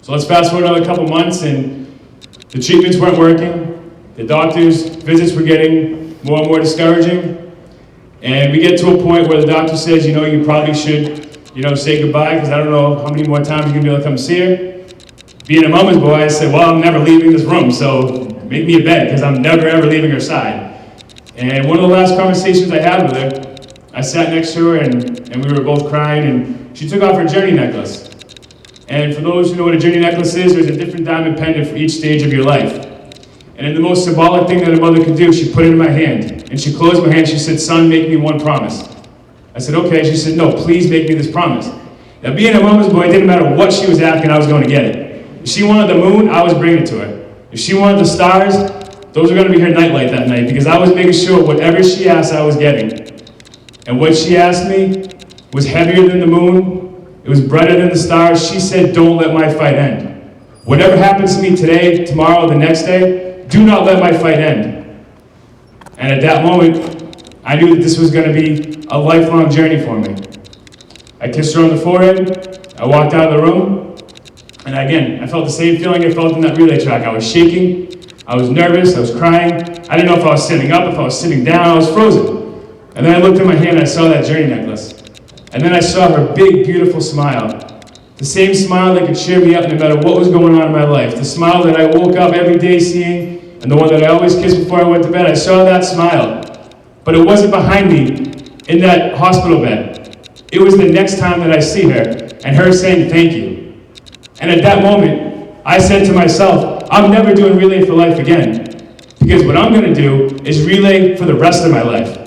So let's fast forward another couple months, and the treatments weren't working. The doctor's visits were getting more and more discouraging. And we get to a point where the doctor says, you probably should, say goodbye, because I don't know how many more times you're going to be able to come see her. Being a mama's boy, I said, well, I'm never leaving this room, so make me a bed, because I'm never, ever leaving her side. And one of the last conversations I had with her, I sat next to her, and we were both crying, and she took off her journey necklace. And for those who know what a journey necklace is, there's a different diamond pendant for each stage of your life. And in the most symbolic thing that a mother could do, she put it in my hand. And she closed my hand, she said, son, make me one promise. I said, okay. She said, no, please make me this promise. Now, being a mama's boy, it didn't matter what she was asking, I was going to get it. If she wanted the moon, I was bringing it to her. If she wanted the stars, those were going to be her nightlight that night, because I was making sure whatever she asked, I was getting. And what she asked me was heavier than the moon. It was brighter than the stars. She said, don't let my fight end. Whatever happens to me today, tomorrow, the next day, do not let my fight end. And at that moment, I knew that this was going to be a lifelong journey for me. I kissed her on the forehead. I walked out of the room. And again, I felt the same feeling I felt in that relay track. I was shaking. I was nervous. I was crying. I didn't know if I was sitting up, if I was sitting down. I was frozen. And then I looked at my hand and I saw that journey necklace. And then I saw her big, beautiful smile. The same smile that could cheer me up no matter what was going on in my life. The smile that I woke up every day seeing, and the one that I always kissed before I went to bed. I saw that smile. But it wasn't behind me in that hospital bed. It was the next time that I see her, and her saying thank you. And at that moment, I said to myself, I'm never doing Relay for Life again. Because what I'm going to do is relay for the rest of my life.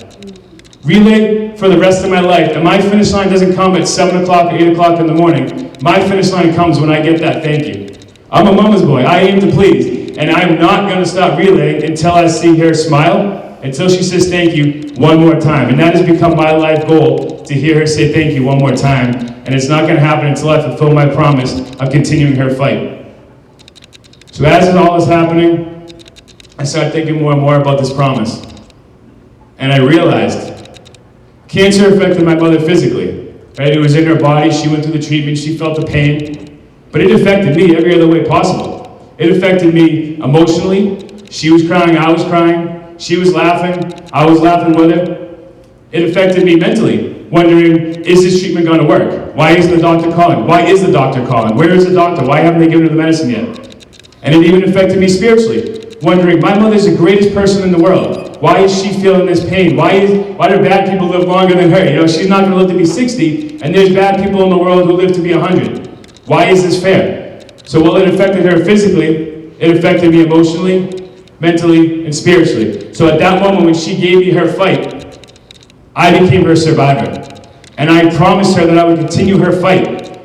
Relay for the rest of my life. And my finish line doesn't come at 7 o'clock or 8 o'clock in the morning. My finish line comes when I get that thank you. I'm a mama's boy. I aim to please. And I'm not going to stop relaying until I see her smile, until she says thank you one more time. And that has become my life goal, to hear her say thank you one more time. And it's not going to happen until I fulfill my promise of continuing her fight. So as all is happening, I started thinking more and more about this promise. And I realized cancer affected my mother physically. Right? It was in her body. She went through the treatment. She felt the pain. But it affected me every other way possible. It affected me emotionally. She was crying, I was crying. She was laughing, I was laughing with her. It affected me mentally, wondering, is this treatment going to work? Why isn't the doctor calling? Why is the doctor calling? Where is the doctor? Why haven't they given her the medicine yet? And it even affected me spiritually, wondering, my mother's the greatest person in the world. Why is she feeling this pain? Why do bad people live longer than her? She's not going to live to be 60, and there's bad people in the world who live to be 100. Why is this fair? So while it affected her physically, it affected me emotionally, mentally, and spiritually. So at that moment when she gave me her fight, I became her survivor. And I promised her that I would continue her fight.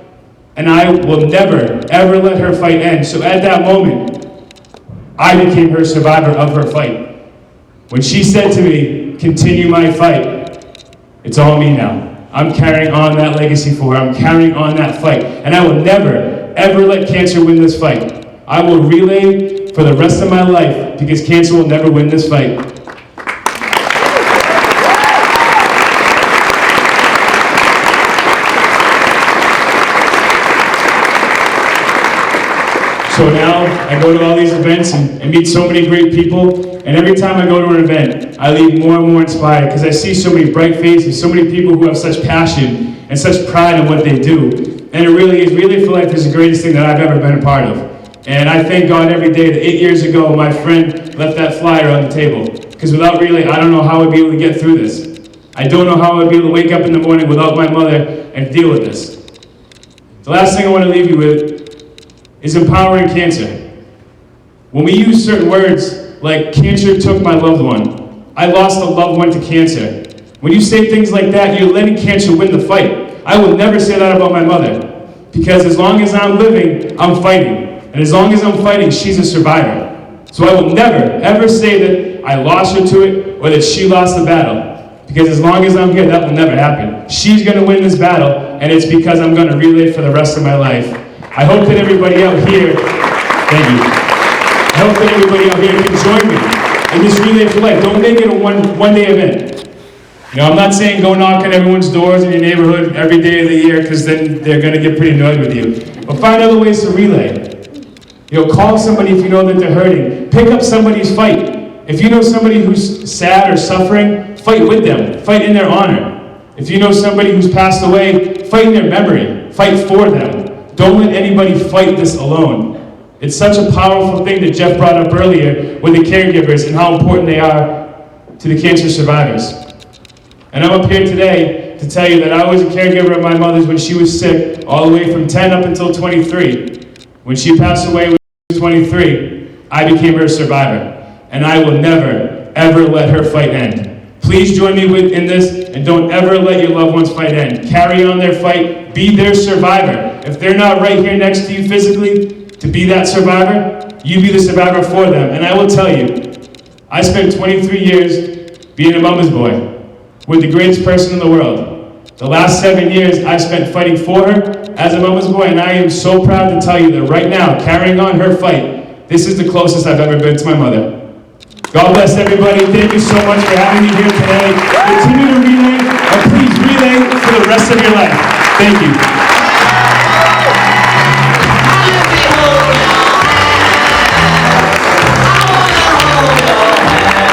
And I will never, ever let her fight end. So at that moment, I became her survivor of her fight. When she said to me, continue my fight, it's all me now. I'm carrying on that legacy for her. I'm carrying on that fight. And I will never, ever let cancer win this fight. I will relay for the rest of my life, because cancer will never win this fight. So now I go to all these events and meet so many great people, and every time I go to an event, I leave more and more inspired, because I see so many bright faces, so many people who have such passion and such pride in what they do. And it really is, Relay for Life is the greatest thing that I've ever been a part of. And I thank God every day that 8 years ago, my friend left that flyer on the table. Because without Relay, I don't know how I'd be able to get through this. I don't know how I'd be able to wake up in the morning without my mother and deal with this. The last thing I want to leave you with is empowering cancer. When we use certain words like cancer took my loved one, I lost a loved one to cancer. When you say things like that, you're letting cancer win the fight. I will never say that about my mother, because as long as I'm living, I'm fighting. And as long as I'm fighting, she's a survivor. So I will never, ever say that I lost her to it or that she lost the battle. Because as long as I'm here, that will never happen. She's going to win this battle, and it's because I'm going to relay for the rest of my life. I hope that everybody out here, thank you. I hope that everybody out here can join me in this Relay for Life. Don't make it a one-day event. You know, I'm not saying go knock on everyone's doors in your neighborhood every day of the year, because then they're going to get pretty annoyed with you. But find other ways to relay. You know, call somebody if you know that they're hurting. Pick up somebody's fight. If you know somebody who's sad or suffering, fight with them. Fight in their honor. If you know somebody who's passed away, fight in their memory. Fight for them. Don't let anybody fight this alone. It's such a powerful thing that Jeff brought up earlier with the caregivers and how important they are to the cancer survivors. And I'm up here today to tell you that I was a caregiver of my mother's when she was sick, all the way from 10 up until 23. When she passed away when she was 23, I became her survivor. And I will never, ever let her fight end. Please join me in this, and don't ever let your loved one's fight end. Carry on their fight, be their survivor. If they're not right here next to you physically, to be that survivor, you be the survivor for them. And I will tell you, I spent 23 years being a mama's boy with the greatest person in the world. The last 7 years I've spent fighting for her as a mama's boy, and I am so proud to tell you that right now, carrying on her fight, this is the closest I've ever been to my mother. God bless everybody. Thank you so much for having me here today. Continue to relay, or please relay for the rest of your life. Thank you.